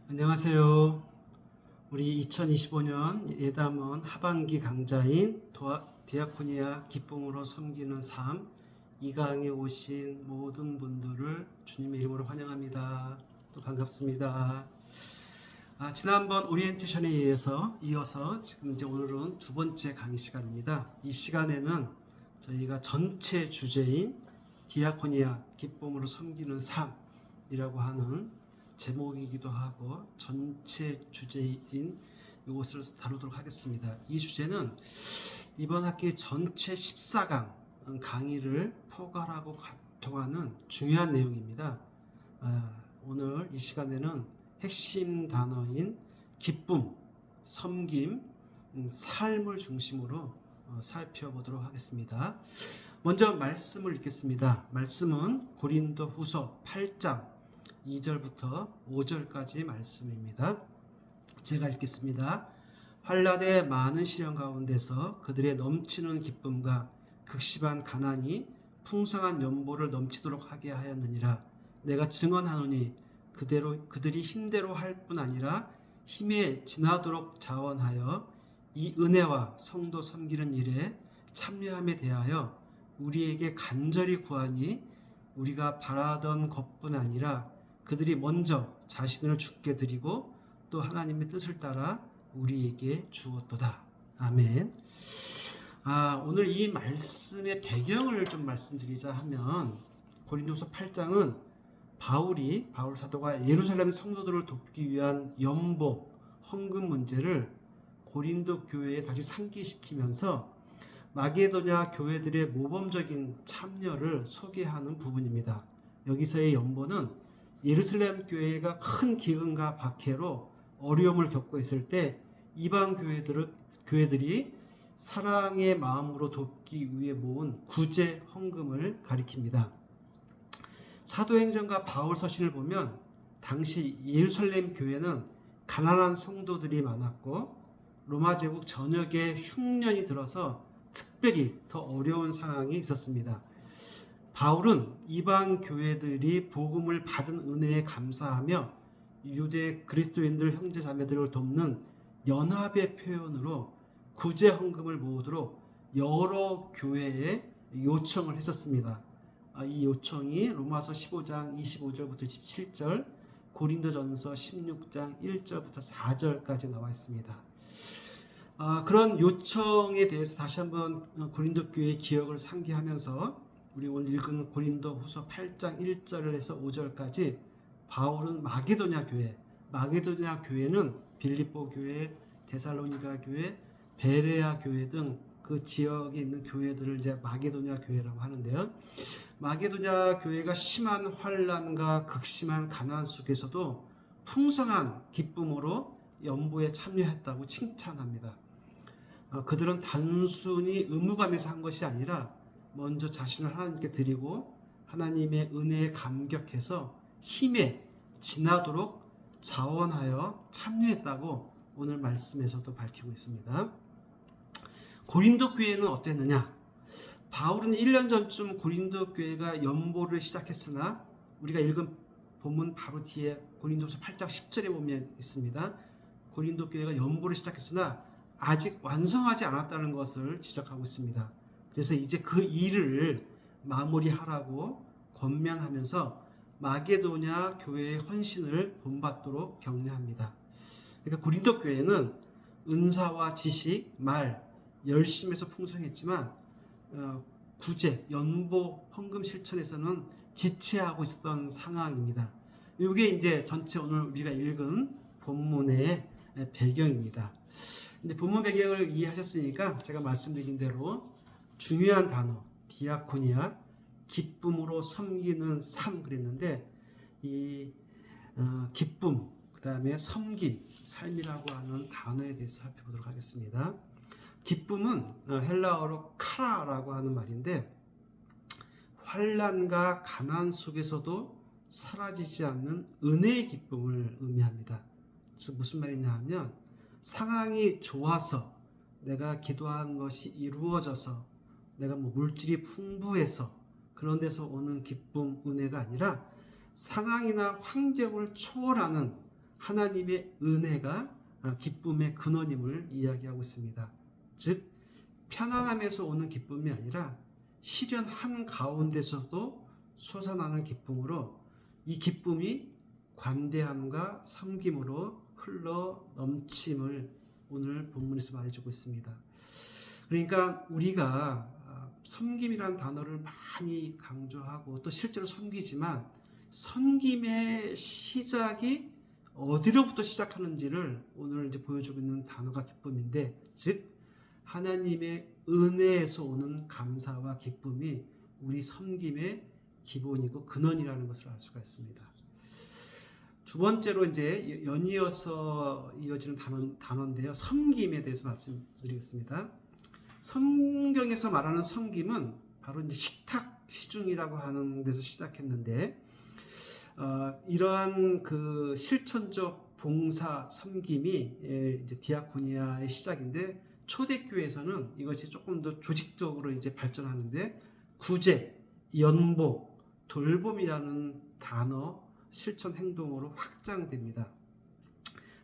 안녕하세요. 우리 2025년 예담원 하반기 강좌인 디아코니아 기쁨으로 섬기는 삶 2강에 오신 모든 분들을 주님의 이름으로 환영합니다. 또 반갑습니다. 지난번 오리엔테이션에 이어서 지금 이제 오늘은 두 번째 강의 시간입니다. 이 시간에는 저희가 전체 주제인 디아코니아 기쁨으로 섬기는 삶이라고 하는 제목이기도 하고 전체 주제인 이것을 다루도록 하겠습니다. 이 주제는 이번 학기 전체 14강 강의를 포괄하고 통하는 중요한 내용입니다. 오늘 이 시간에는 핵심 단어인 기쁨, 섬김, 삶을 중심으로 살펴보도록 하겠습니다. 먼저 말씀을 읽겠습니다. 말씀은 고린도후서 8장 2절부터 5절까지 말씀입니다. 제가 읽겠습니다. 환난의 많은 시련 가운데서 그들의 넘치는 기쁨과 극심한 가난이 풍성한 연보를 넘치도록 하게 하였느니라. 내가 증언하노니 그들이 힘대로 할 뿐 아니라 힘에 지나도록 자원하여 이 은혜와 성도 섬기는 일에 참여함에 대하여 우리에게 간절히 구하니 우리가 바라던 것뿐 아니라 그들이 먼저 자신을 주께 드리고 또 하나님의 뜻을 따라 우리에게 주었도다. 아멘. 오늘 이 말씀의 배경을 좀 말씀드리자 하면 고린도서 8장은 바울 사도가 예루살렘 성도들을 돕기 위한 연보, 헌금 문제를 고린도 교회에 다시 상기시키면서 마게도냐 교회들의 모범적인 참여를 소개하는 부분입니다. 여기서의 연보는 예루살렘 교회가 큰 기근과 박해로 어려움을 겪고 있을 때 이방 교회들이 사랑의 마음으로 돕기 위해 모은 구제 헌금을 가리킵니다. 사도행전과 바울 서신을 보면 당시 예루살렘 교회는 가난한 성도들이 많았고 로마 제국 전역에 흉년이 들어서 특별히 더 어려운 상황이 있었습니다. 바울은 이방 교회들이 복음을 받은 은혜에 감사하며 유대 그리스도인들 형제 자매들을 돕는 연합의 표현으로 구제 헌금을 모으도록 여러 교회에 요청을 했었습니다. 이 요청이 로마서 15장 25절부터 17절, 고린도전서 16장 1절부터 4절까지 나와 있습니다. 그런 요청에 대해서 다시 한번 고린도 교회의 기억을 상기하면서 우리 오늘 읽은 고린도후서 8장 1절에서 5절까지 바울은 마게도냐 교회는 빌립보 교회, 데살로니가 교회, 베레아 교회 등 그 지역에 있는 교회들을 이제 마게도냐 교회라고 하는데요. 마게도냐 교회가 심한 환난과 극심한 가난 속에서도 풍성한 기쁨으로 연보에 참여했다고 칭찬합니다. 그들은 단순히 의무감에서 한 것이 아니라 먼저 자신을 하나님께 드리고 하나님의 은혜에 감격해서 힘에 지나도록 자원하여 참여했다고 오늘 말씀에서도 밝히고 있습니다. 고린도 교회는 어땠느냐? 바울은 1년 전쯤 고린도 교회가 연보를 시작했으나 우리가 읽은 본문 바로 뒤에 고린도서 8장 10절에 보면 있습니다. 고린도 교회가 연보를 시작했으나 아직 완성하지 않았다는 것을 지적하고 있습니다. 그래서 이제 그 일을 마무리하라고 권면하면서 마게도냐 교회의 헌신을 본받도록 격려합니다. 그러니까 고린도 교회는 은사와 지식, 말, 열심에서 풍성했지만 구제, 연보, 헌금 실천에서는 지체하고 있었던 상황입니다. 이게 이제 전체 오늘 우리가 읽은 본문의 배경입니다. 이제 본문 배경을 이해하셨으니까 제가 말씀드린 대로 중요한 단어, 디아코니아, 기쁨으로 섬기는 삶 그랬는데 이 기쁨, 그 다음에 섬김, 삶이라고 하는 단어에 대해서 살펴보도록 하겠습니다. 기쁨은 헬라어로 카라라고 하는 말인데 환난과 가난 속에서도 사라지지 않는 은혜의 기쁨을 의미합니다. 즉 무슨 말이냐 하면 상황이 좋아서 내가 기도한 것이 이루어져서 내가 물질이 풍부해서 그런 데서 오는 기쁨, 은혜가 아니라 상황이나 환경을 초월하는 하나님의 은혜가 기쁨의 근원임을 이야기하고 있습니다. 즉 편안함에서 오는 기쁨이 아니라 시련 한가운데서도 솟아나는 기쁨으로 이 기쁨이 관대함과 섬김으로 흘러 넘침을 오늘 본문에서 말해주고 있습니다. 그러니까 우리가 섬김이라는 단어를 많이 강조하고 또 실제로 섬기지만 섬김의 시작이 어디로부터 시작하는지를 오늘 이제 보여주고 있는 단어가 기쁨인데, 즉 하나님의 은혜에서 오는 감사와 기쁨이 우리 섬김의 기본이고 근원이라는 것을 알 수가 있습니다. 두 번째로 이제 연이어서 이어지는 단어인데요. 섬김에 대해서 말씀드리겠습니다. 성경에서 말하는 섬김은 바로 이제 식탁 시중이라고 하는 데서 시작했는데, 이러한 그 실천적 봉사 섬김이 이제 디아코니아의 시작인데, 초대교회에서는 이것이 조금 더 조직적으로 이제 발전하는데 구제, 연복, 돌봄이라는 단어 실천 행동으로 확장됩니다.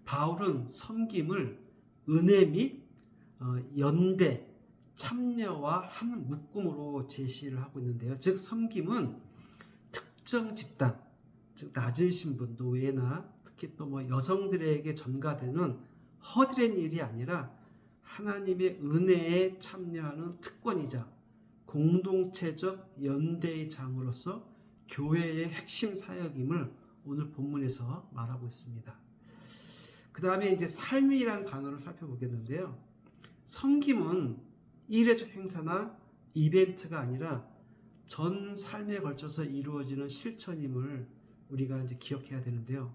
바울은 섬김을 은혜 및 연대, 참여와 한 묶음으로 제시를 하고 있는데요. 즉 섬김은 특정 집단, 즉 낮은 신분, 노예나 특히 또 뭐 여성들에게 전가되는 허드렛 일이 아니라 하나님의 은혜에 참여하는 특권이자 공동체적 연대의 장으로서 교회의 핵심 사역임을 오늘 본문에서 말하고 있습니다. 그 다음에 이제 삶이라는 단어를 살펴보겠는데요. 섬김은 일회적 행사나 이벤트가 아니라 전 삶에 걸쳐서 이루어지는 실천임을 우리가 이제 기억해야 되는데요.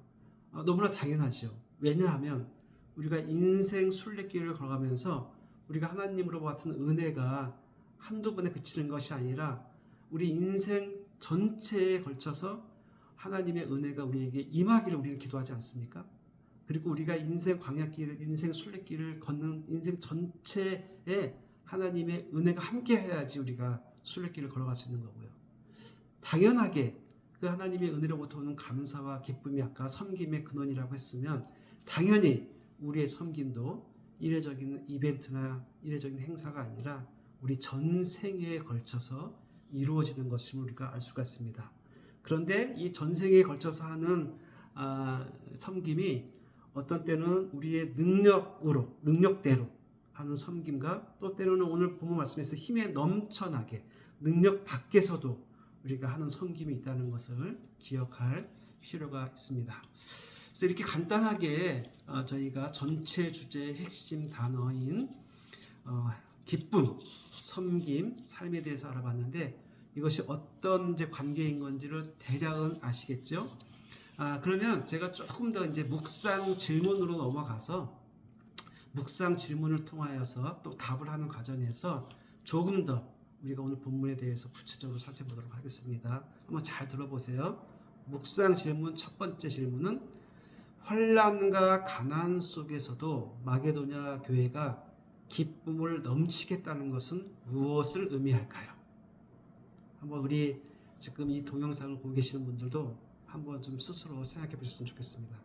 너무나 당연하죠. 왜냐하면 우리가 인생 순례길을 걸어가면서 우리가 하나님으로 같은 은혜가 한두 번에 그치는 것이 아니라 우리 인생 전체에 걸쳐서 하나님의 은혜가 우리에게 임하기를 우리는 기도하지 않습니까? 그리고 우리가 인생 광야길을, 인생 순례길을 걷는 인생 전체에 하나님의 은혜가 함께 해야지 우리가 순례길을 걸어갈 수 있는 거고요. 당연하게 그 하나님의 은혜로부터 오는 감사와 기쁨이 아까 섬김의 근원이라고 했으면 당연히 우리의 섬김도 이례적인 이벤트나 이례적인 행사가 아니라 우리 전생에 걸쳐서 이루어지는 것임을 우리가 알 수가 있습니다. 그런데 이 전생에 걸쳐서 하는 섬김이 어떤 때는 우리의 능력대로 하는 섬김과 또 때로는 오늘 본문 말씀에서 힘에 넘쳐나게 능력 밖에서도 우리가 하는 섬김이 있다는 것을 기억할 필요가 있습니다. 그래서 이렇게 간단하게 저희가 전체 주제의 핵심 단어인 기쁨, 섬김, 삶에 대해서 알아봤는데 이것이 어떤 이제 관계인 건지를 대략은 아시겠죠? 그러면 제가 조금 더 이제 묵상 질문으로 넘어가서 묵상 질문을 통하여서 또 답을 하는 과정에서 조금 더 우리가 오늘 본문에 대해서 구체적으로 살펴보도록 하겠습니다. 한번 잘 들어보세요. 묵상 질문 첫 번째 질문은 환난과 가난 속에서도 마게도냐 교회가 기쁨을 넘치게 했다는 것은 무엇을 의미할까요? 한번 우리 지금 이 동영상을 보고 계시는 분들도 한번 좀 스스로 생각해 보셨으면 좋겠습니다.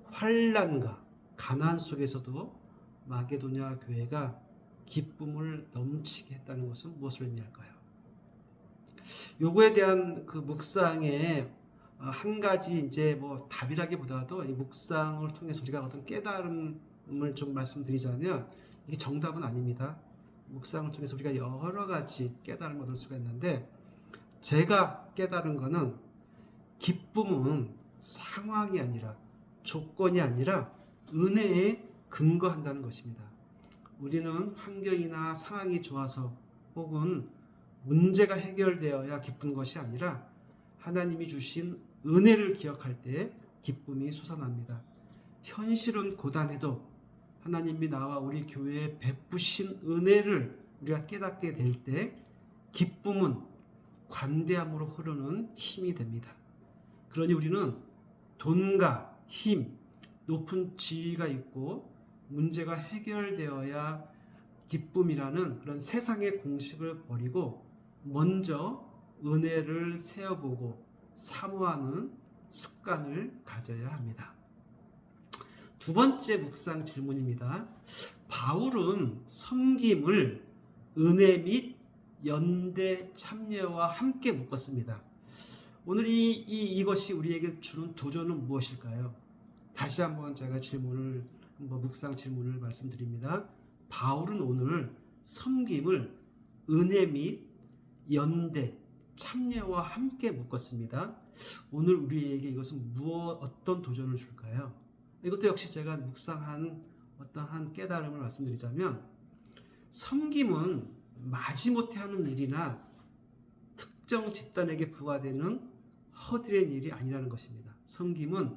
환난과 가난 속에서도 마게도냐 교회가 기쁨을 넘치게 했다는 것은 무엇을 의미할까요? 요거에 대한 그 묵상의 한 가지 이제 뭐 답이라기보다도 이 묵상을 통해서 우리가 어떤 깨달음을 좀 말씀드리자면 이게 정답은 아닙니다. 묵상을 통해서 우리가 여러 가지 깨달음을 얻을 수가 있는데 제가 깨달은 거는 기쁨은 상황이 아니라 조건이 아니라 은혜에 근거한다는 것입니다. 우리는 환경이나 상황이 좋아서 혹은 문제가 해결되어야 기쁜 것이 아니라 하나님이 주신 은혜를 기억할 때 기쁨이 솟아납니다. 현실은 고단해도 하나님이 나와 우리 교회에 베푸신 은혜를 우리가 깨닫게 될 때 기쁨은 관대함으로 흐르는 힘이 됩니다. 그러니 우리는 돈과 힘, 높은 지위가 있고 문제가 해결되어야 기쁨이라는 그런 세상의 공식을 버리고 먼저 은혜를 세어보고 사모하는 습관을 가져야 합니다. 두 번째 묵상 질문입니다. 바울은 섬김을 은혜 및 연대 참여와 함께 묶었습니다. 오늘 이것이 우리에게 주는 도전은 무엇일까요? 다시 한번 제가 묵상 질문을 말씀드립니다. 바울은 오늘 섬김을 은혜 및 연대, 참여와 함께 묶었습니다. 오늘 우리에게 이것은 어떤 도전을 줄까요? 이것도 역시 제가 묵상한 어떠한 깨달음을 말씀드리자면, 섬김은 마지못해 하는 일이나 특정 집단에게 부과되는 허드렛 일이 아니라는 것입니다. 섬김은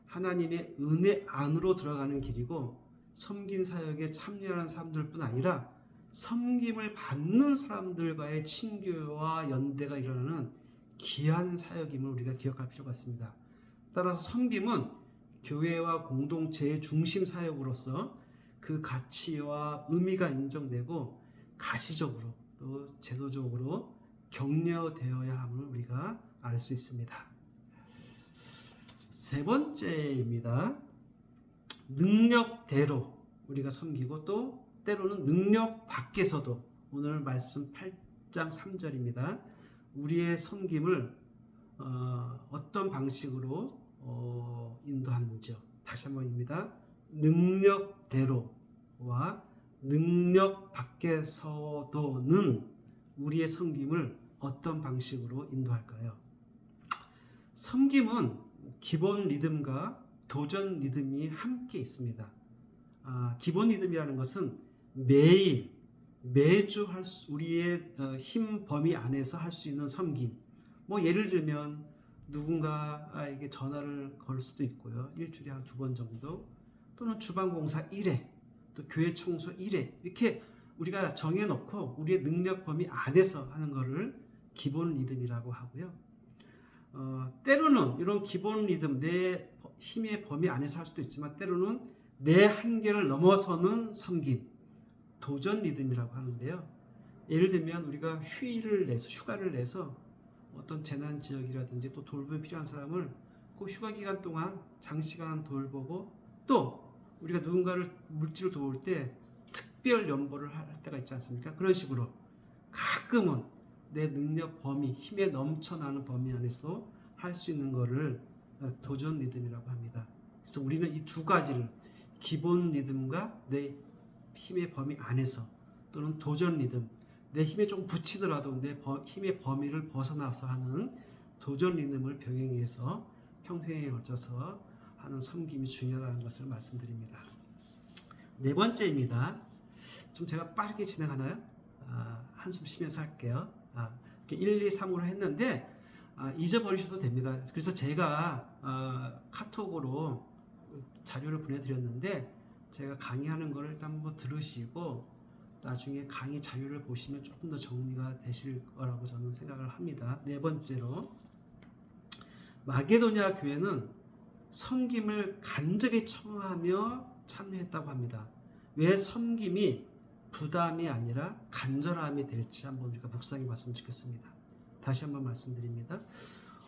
하나님의 은혜 안으로 들어가는 길이고, 섬긴 사역에 참여하는 사람들뿐 아니라 섬김을 받는 사람들과의 친교와 연대가 일어나는 귀한 사역임을 우리가 기억할 필요가 있습니다. 따라서 섬김은 교회와 공동체의 중심 사역으로서 그 가치와 의미가 인정되고 가시적으로 또 제도적으로 격려되어야 함을 우리가 알 수 있습니다. 세 번째입니다. 능력대로 우리가 섬기고, 또 때로는 능력 밖에서도, 오늘 말씀 8장 3절입니다. 우리의 섬김을 어떤 방식으로 인도하는지요. 다시 한번입니다. 능력대로와 능력 밖에서도는 우리의 섬김을 어떤 방식으로 인도할까요? 섬김은 기본 리듬과 도전 리듬이 함께 있습니다. 기본 리듬이라는 것은 매주 우리의 힘 범위 안에서 할 수 있는 섬김. 예를 들면 누군가에게 전화를 걸 수도 있고요. 일주일에 한 2번 정도, 또는 주방공사 1회, 또 교회 청소 1회, 이렇게 우리가 정해놓고 우리의 능력 범위 안에서 하는 것을 기본 리듬이라고 하고요. 때로는 이런 기본 리듬, 내 힘의 범위 안에서 할 수도 있지만, 때로는 내 한계를 넘어서는 섬김, 도전 리듬이라고 하는데요. 예를 들면 우리가 휴가를 내서 어떤 재난 지역이라든지 또 돌봄이 필요한 사람을 그 휴가 기간 동안 장시간 돌보고, 또 우리가 누군가를 물질을 도울 때 특별 연보를 할 때가 있지 않습니까? 그런 식으로 가끔은 내 능력 범위, 힘에 넘쳐나는 범위 안에서 할 수 있는 것을 도전 리듬이라고 합니다. 그래서 우리는 이 두 가지를, 기본 리듬과 내 힘의 범위 안에서, 또는 도전 리듬, 내 힘에 좀 붙이더라도 내 힘의 범위를 벗어나서 하는 도전 리듬을 병행해서 평생에 걸쳐서 하는 섬김이 중요하다는 것을 말씀드립니다. 네 번째입니다. 좀 제가 빠르게 진행하나요? 한숨 쉬면서 할게요. 1, 2, 3으로 했는데 잊어버리셔도 됩니다. 그래서 제가 카톡으로 자료를 보내드렸는데, 제가 강의하는 거를 일단 한번 들으시고 나중에 강의 자료를 보시면 조금 더 정리가 되실 거라고 저는 생각을 합니다. 네 번째로, 마게도냐 교회는 섬김을 간절히 청하며 참여했다고 합니다. 왜 섬김이 부담이 아니라 간절함이 될지 한번 우리가 묵상해 봤으면 좋겠습니다. 다시 한번 말씀드립니다.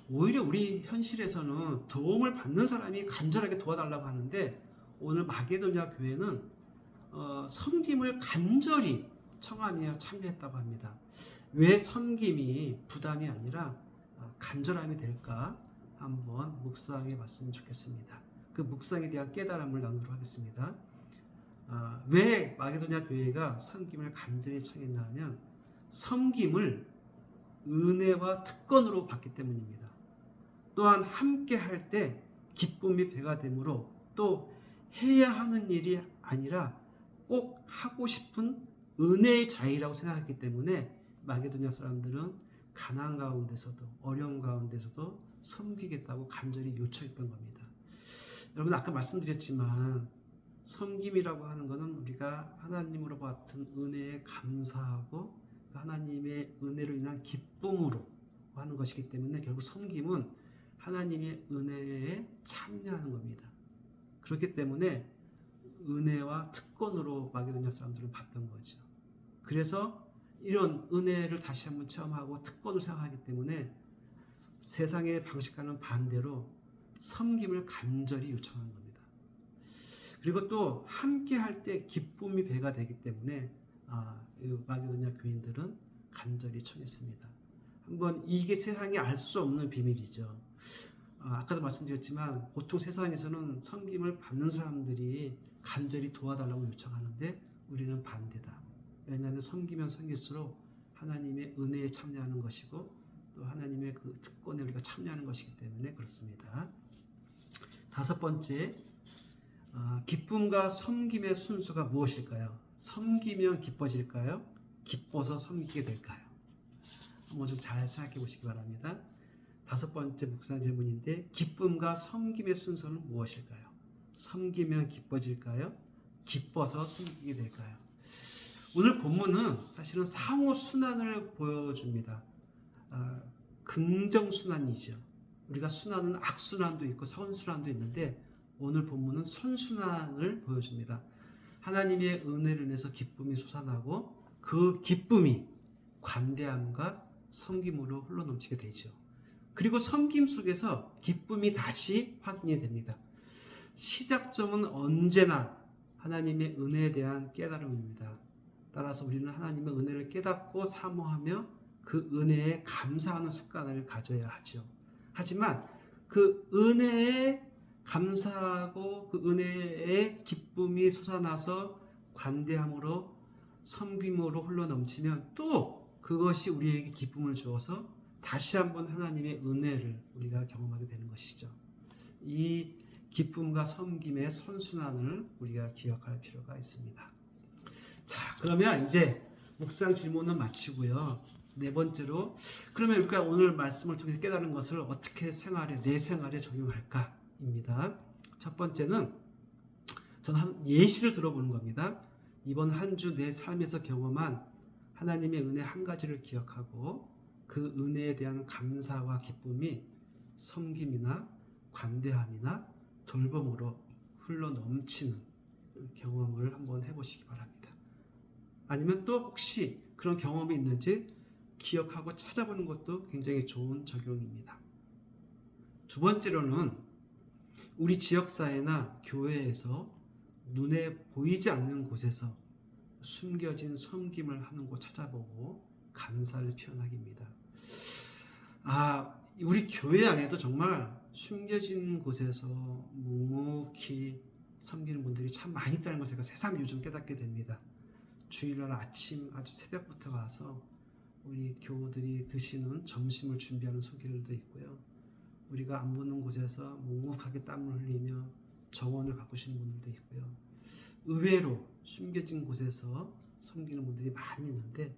오히려 우리 현실에서는 도움을 받는 사람이 간절하게 도와달라고 하는데, 오늘 마게도냐 교회는 섬김을 간절히 청하며 참여했다고 합니다. 왜 섬김이 부담이 아니라 간절함이 될까 한번 묵상해 봤으면 좋겠습니다. 그 묵상에 대한 깨달음을 나누도록 하겠습니다. 왜 마게도냐 교회가 섬김을 간절히 청했나 하면, 섬김을 은혜와 특권으로 받기 때문입니다. 또한 함께 할 때 기쁨이 배가 되므로, 또 해야 하는 일이 아니라 꼭 하고 싶은 은혜의 자유라고 생각했기 때문에 마게도냐 사람들은 가난 가운데서도 어려움 가운데서도 섬기겠다고 간절히 요청했던 겁니다. 여러분, 아까 말씀드렸지만 섬김이라고 하는 것은 우리가 하나님으로 받은 은혜에 감사하고 하나님의 은혜로 인한 기쁨으로 하는 것이기 때문에, 결국 섬김은 하나님의 은혜에 참여하는 겁니다. 그렇기 때문에 은혜와 특권으로 마게도냐 사람들은 받던 거죠. 그래서 이런 은혜를 다시 한번 체험하고 특권을 생각하기 때문에 세상의 방식과는 반대로 섬김을 간절히 요청한 겁니다. 그리고 또 함께 할 때 기쁨이 배가 되기 때문에 이 마게도냐 교인들은 간절히 청했습니다. 한번 이게 세상이 알 수 없는 비밀이죠. 아까도 말씀드렸지만 보통 세상에서는 섬김을 받는 사람들이 간절히 도와달라고 요청하는데 우리는 반대다. 왜냐하면 섬기면 섬길수록 하나님의 은혜에 참여하는 것이고 또 하나님의 그 특권에 우리가 참여하는 것이기 때문에 그렇습니다. 다섯 번째, 기쁨과 섬김의 순수가 무엇일까요? 섬기면 기뻐질까요? 기뻐서 섬기게 될까요? 한번 좀 잘 생각해 보시기 바랍니다. 다섯 번째 묵상 질문인데, 기쁨과 섬김의 순서는 무엇일까요? 섬기면 기뻐질까요? 기뻐서 섬기게 될까요? 오늘 본문은 사실은 상호 순환을 보여줍니다. 긍정 순환이죠. 우리가 순환은 악순환도 있고 선순환도 있는데 오늘 본문은 선순환을 보여줍니다. 하나님의 은혜를 인해서 기쁨이 솟아나고 그 기쁨이 관대함과 섬김으로 흘러넘치게 되죠. 그리고 섬김 속에서 기쁨이 다시 확인이 됩니다. 시작점은 언제나 하나님의 은혜에 대한 깨달음입니다. 따라서 우리는 하나님의 은혜를 깨닫고 사모하며 그 은혜에 감사하는 습관을 가져야 하죠. 하지만 그 은혜에 감사하고 그 은혜의 기쁨이 솟아나서 관대함으로 섬김으로 흘러넘치면 또 그것이 우리에게 기쁨을 주어서 다시 한번 하나님의 은혜를 우리가 경험하게 되는 것이죠. 이 기쁨과 섬김의 선순환을 우리가 기억할 필요가 있습니다. 자, 그러면 이제 묵상 질문은 마치고요. 네 번째로, 그러면 우리가 오늘 말씀을 통해서 깨달은 것을 어떻게 내 생활에 적용할까입니다. 첫 번째는 저는 한 예시를 들어보는 겁니다. 이번 한 주 내 삶에서 경험한 하나님의 은혜 한 가지를 기억하고 그 은혜에 대한 감사와 기쁨이 섬김이나 관대함이나 돌봄으로 흘러 넘치는 경험을 한번 해보시기 바랍니다. 아니면 또 혹시 그런 경험이 있는지 기억하고 찾아보는 것도 굉장히 좋은 적용입니다. 두 번째로는 우리 지역사회나 교회에서 눈에 보이지 않는 곳에서 숨겨진 섬김을 하는 곳 찾아보고 감사를 표현하기입니다. 우리 교회 안에도 정말 숨겨진 곳에서 묵묵히 섬기는 분들이 참 많이 있다는 것을 제가 새삼 요즘 깨닫게 됩니다. 주일날 아침 아주 새벽부터 와서 우리 교우들이 드시는 점심을 준비하는 손길들도 있고요. 우리가 안 보는 곳에서 묵묵하게 땀을 흘리며 정원을 가꾸시는 분들도 있고요. 의외로 숨겨진 곳에서 섬기는 분들이 많이 있는데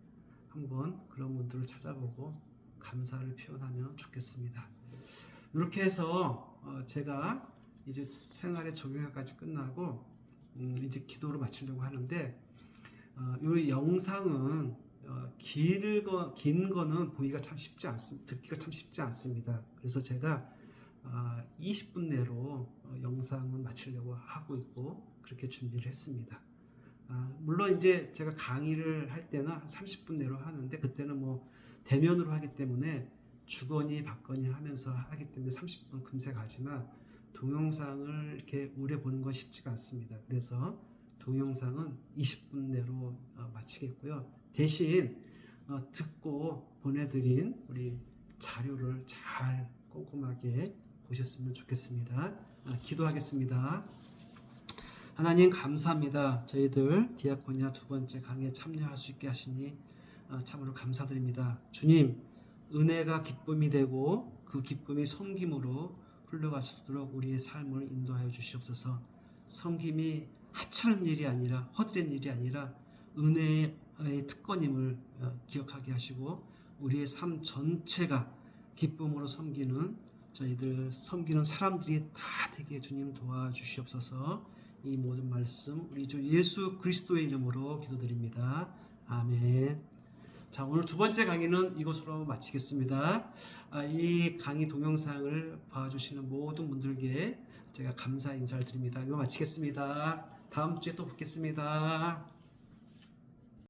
한번 그런 분들을 찾아보고 감사를 표현하면 좋겠습니다. 이렇게 해서 제가 이제 생활의 적용까지 끝나고 이제 기도로 마치려고 하는데 이 영상은 긴 거는 보기가 참 쉽지 않습니다. 듣기가 참 쉽지 않습니다. 그래서 제가 20분 내로 영상은 마치려고 하고 있고 그렇게 준비를 했습니다. 물론 이제 제가 강의를 할 때는 한 30분 내로 하는데 그때는 뭐 대면으로 하기 때문에 주거니 받거니 하면서 하기 때문에 30분 금세 가지만 동영상을 이렇게 오래 보는 건 쉽지가 않습니다. 그래서 동영상은 20분 내로 마치겠고요. 대신 듣고 보내드린 우리 자료를 잘 꼼꼼하게 보셨으면 좋겠습니다. 기도하겠습니다. 하나님 감사합니다. 저희들 디아코니아 두 번째 강의에 참여할 수 있게 하시니 참으로 감사드립니다. 주님, 은혜가 기쁨이 되고 그 기쁨이 섬김으로 흘러갈 수 있도록 우리의 삶을 인도하여 주시옵소서. 섬김이 하찮은 일이 아니라 허드렛 일이 아니라 은혜의 특권임을 기억하게 하시고 우리의 삶 전체가 기쁨으로 섬기는 저희들 섬기는 사람들이 다 되게 주님 도와주시옵소서. 이 모든 말씀 우리 주 예수 그리스도의 이름으로 기도드립니다. 아멘. 자, 오늘 두 번째 강의는 이것으로 마치겠습니다. 이 강의 동영상을 봐주시는 모든 분들께 제가 감사 인사를 드립니다. 이거 마치겠습니다. 다음 주에 또 뵙겠습니다.